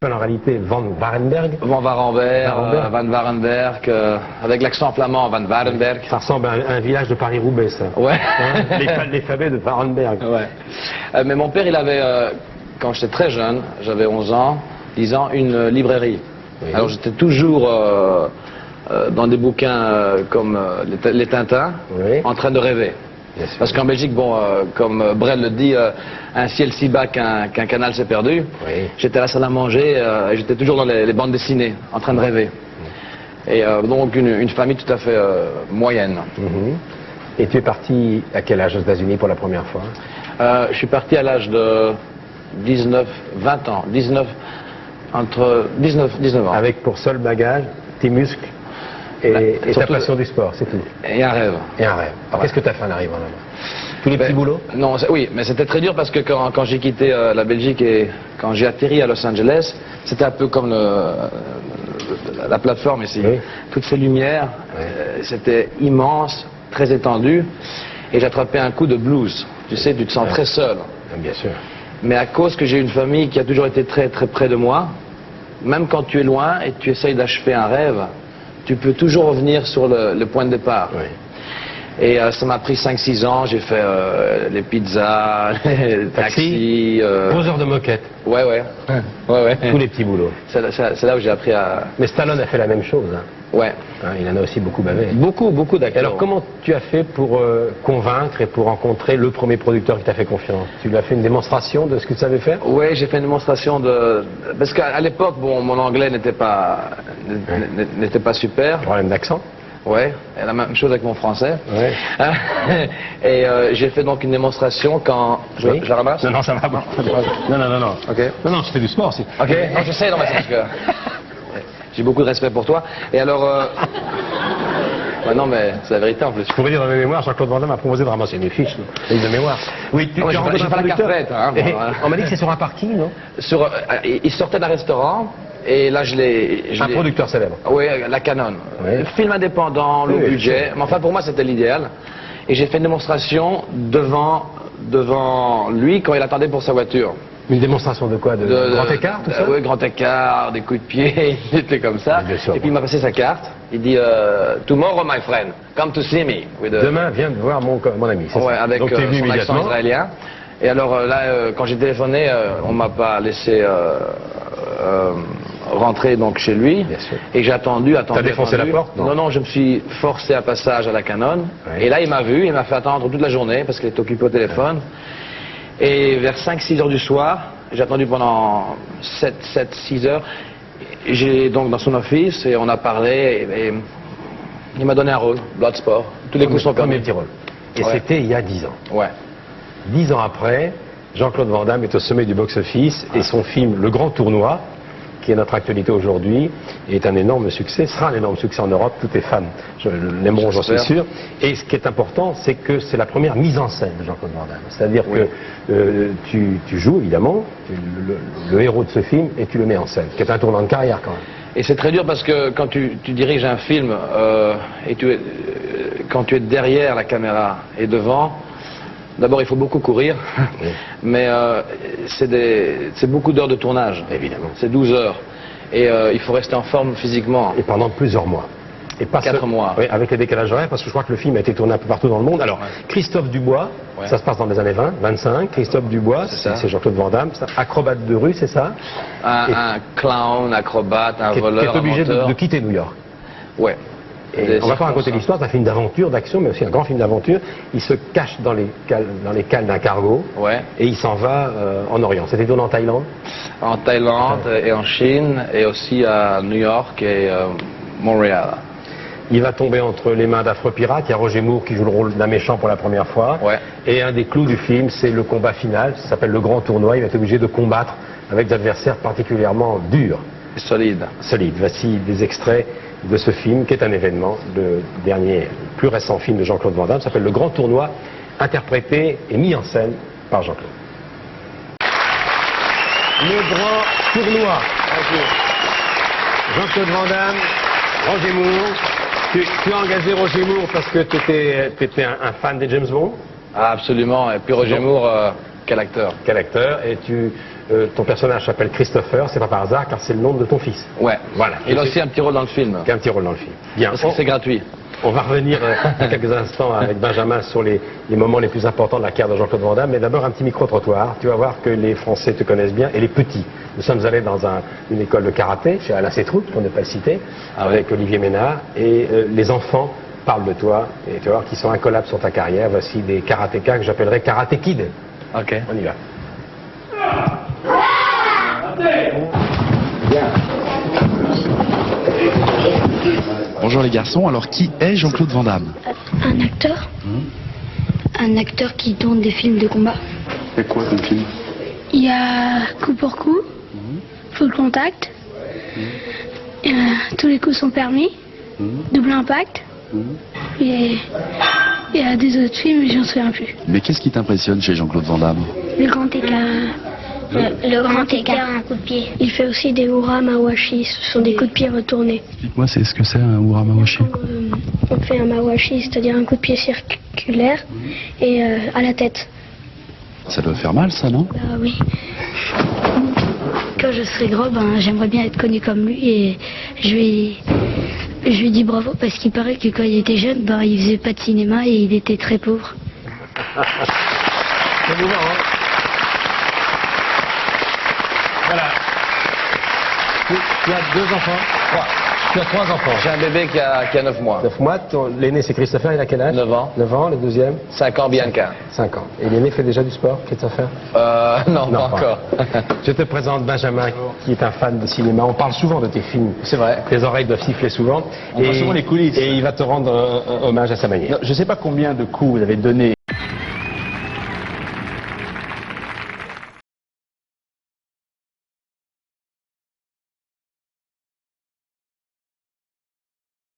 s'appelle en réalité Van Warenberg. Van Warenberg, Van Warenberg, avec l'accent flamand, Van Warenberg. Ça ressemble à un village de Paris-Roubaix, ça. Ouais. Hein, les fameux de Warenberg. Ouais. Mais mon père, il avait, quand j'étais très jeune, j'avais 11 ans, 10 ans, une librairie. Oui. Alors j'étais toujours dans des bouquins comme les Tintins, oui, en train de rêver. Parce qu'en Belgique, bon, comme Brel le dit, un ciel si bas qu'un canal s'est perdu. Oui. J'étais à la salle à manger, et j'étais toujours dans les bandes dessinées, en train de rêver. Et donc une famille tout à fait moyenne. Et tu es parti à quel âge aux États-Unis pour la première fois? Je suis parti à l'âge de 19, 20 ans, entre 19 ans. Avec pour seul bagage tes muscles et ta passion du sport, c'est tout. Et un rêve. Et un rêve. Alors qu'est-ce que tu as fait en arrivant là-bas? Tous les petits boulots? Non, oui, mais c'était très dur parce que quand j'ai quitté la Belgique et quand j'ai atterri à Los Angeles, c'était un peu comme la plateforme ici. Oui. Toutes ces lumières, oui, c'était immense, très étendu, et j'attrapais un coup de blues. Tu sais, tu te sens très seul. Bien sûr. Mais à cause que j'ai une famille qui a toujours été très très près de moi, même quand tu es loin et tu essayes d'achever un rêve, tu peux toujours revenir sur le point de départ. Oui. Et ça m'a pris 5-6 ans, j'ai fait les pizzas, les taxis... Poseur de moquette. Ouais. Tous les petits boulots. C'est là où j'ai appris à... Mais Stallone a fait la même chose. Hein. Ouais. Hein, il en a aussi beaucoup bavé. Beaucoup d'acteurs. Alors comment tu as fait pour convaincre et pour rencontrer le premier producteur qui t'a fait confiance? Tu lui as fait une démonstration de ce que tu savais faire? Oui, j'ai fait une démonstration de... Parce qu'à l'époque, bon, mon anglais n'était pas super. Problème d'accent? Ouais, et la même chose avec mon français. Ouais. Et j'ai fait donc une démonstration quand... Oui. Je la ramasse? Non, ça va. Non. Ok. Non, tu fais du sport aussi. Ok, non, je sais, non, mais c'est parce que... J'ai beaucoup de respect pour toi. Et alors... Ouais, non, mais c'est la vérité en plus. Je pourrais dire dans mes mémoires, Jean-Claude Van Damme m'a proposé de ramasser mes fiches, les de mémoire. Oui, tu as rencontré un producteur. Hein, bon, on m'a dit que c'est sur un parking, non? Il sortait d'un restaurant. Et là, un producteur célèbre. Oui, la Canon. Oui. Film indépendant, low budget. Mais enfin, pour moi, c'était l'idéal. Et j'ai fait une démonstration devant lui quand il attendait pour sa voiture. Une démonstration de quoi? De grand écart, tout ça? Oui, grand écart, des coups de pied, il était comme ça. Sûr, et puis il m'a passé sa carte. Il dit Tomorrow, my friend, come to see me. Demain, viens voir mon ami. Ouais, avec donc, son accent israélien. Et alors là, quand j'ai téléphoné, on m'a pas laissé rentrer donc chez lui. Et j'ai attendu. T'as défoncé la porte? Non, je me suis forcé un passage à la Canon. Oui. Et là, il m'a vu, il m'a fait attendre toute la journée parce qu'il était occupé au téléphone. Et vers 5-6 heures du soir, j'ai attendu pendant 7-6 heures. J'ai donc dans son office et on a parlé et il m'a donné un rôle, Bloodsport. Tous les coups sont permis. Premier petit rôle. Et c'était il y a 10 ans. Ouais. 10 ans après, Jean-Claude Van Damme est au sommet du box-office et son film Le Grand Tournoi, qui est notre actualité aujourd'hui, est un énorme succès, sera un énorme succès en Europe, tous les fans l'aimeront, j'en suis sûr. Et ce qui est important, c'est que c'est la première mise en scène de Jean-Claude Van Damme. C'est-à-dire que tu joues évidemment le héros de ce film et tu le mets en scène, qui est un tournant de carrière quand même. Et c'est très dur parce que quand tu diriges un film et quand tu es derrière la caméra et devant, d'abord il faut beaucoup courir, mais c'est beaucoup d'heures de tournage. Évidemment. C'est 12 heures. Et il faut rester en forme physiquement. Et pendant plusieurs mois. Et pas 4 mois. Oui, avec les décalages horaires, parce que je crois que le film a été tourné un peu partout dans le monde. Alors, Christophe Dubois, ça se passe dans les années 20, 25. Christophe Dubois, c'est Jean-Claude Van Damme, acrobate de rue, c'est ça? Un clown, acrobate, un voleur, qui est obligé de quitter New York. Ouais. Et on va pas raconter l'histoire, c'est un film d'aventure, d'action, mais aussi un grand film d'aventure. Il se cache dans les cales d'un cargo, et il s'en va en Orient. C'était tourné en Thaïlande? En Thaïlande et en Chine, et aussi à New York et Montréal. Il va tomber entre les mains d'affreux pirates. Il y a Roger Moore qui joue le rôle d'un méchant pour la première fois. Et un des clous du film, c'est le combat final. Ça s'appelle le Grand Tournoi. Il va être obligé de combattre avec des adversaires particulièrement durs. Solides. Voici des extraits de ce film qui est un événement, le dernier, plus récent film de Jean-Claude Van Damme, s'appelle Le Grand Tournoi, interprété et mis en scène par Jean-Claude. Le Grand Tournoi. Jean-Claude Van Damme, Roger Moore. Tu as engagé Roger Moore parce que tu étais un fan des James Bond? Ah, absolument. Et puis Roger Moore, quel acteur. Quel acteur. Et tu ton personnage s'appelle Christopher, c'est pas par hasard, car c'est le nom de ton fils. Ouais. Voilà. Il a aussi un petit rôle dans le film. Qui a un petit rôle dans le film. Bien. Parce que c'est gratuit. On va revenir dans quelques instants avec Benjamin sur les moments les plus importants de la carrière de Jean-Claude Van Damme. Mais d'abord un petit micro-trottoir. Tu vas voir que les Français te connaissent bien et les petits. Nous sommes allés dans une école de karaté, chez Alain Sétrout, pour ne pas le citer, avec Olivier Ménard. Et les enfants parlent de toi. Et tu vas voir qu'ils sont incollables sur ta carrière. Voici des karatékas que j'appellerais Karaté Kid. Ok. On y va. Bonjour les garçons, alors qui est Jean-Claude Van Damme? Un acteur. Un acteur qui tourne des films de combat. C'est quoi comme film? Il y a coup pour coup, full contact, tous les coups sont permis, double impact, et il y a des autres films, mais j'en souviens plus. Mais qu'est-ce qui t'impressionne chez Jean-Claude Van Damme? Le grand écart. Le grand écart, un coup de pied. Il fait aussi des hurrah mawashi, ce sont des coups de pied retournés. Explique-moi, c'est ce que c'est un hurrah mawashi. On fait un mawashi, c'est-à-dire un coup de pied circulaire et à la tête. Ça doit faire mal ça, non? Ah oui. Quand je serai grand, j'aimerais bien être connu comme lui et je lui dis bravo parce qu'il paraît que quand il était jeune, il faisait pas de cinéma et il était très pauvre. C'est mouvant, hein? Voilà. Tu as 2 enfants? 3. Tu as 3 enfants. J'ai un bébé qui a 9 mois. 9 mois. L'aîné c'est Christopher, il a quel âge? 9 ans. 9 ans, le deuxième? 5 ans, Bianca. 5 ans. Et l'aîné fait déjà du sport, Christopher? Non, pas encore. Je te présente Benjamin, qui est un fan de cinéma. On parle souvent de tes films. C'est vrai. Tes oreilles doivent siffler souvent. On voit souvent les coulisses. Et il va te rendre hommage à sa manière. Je ne sais pas combien de coups vous avez donné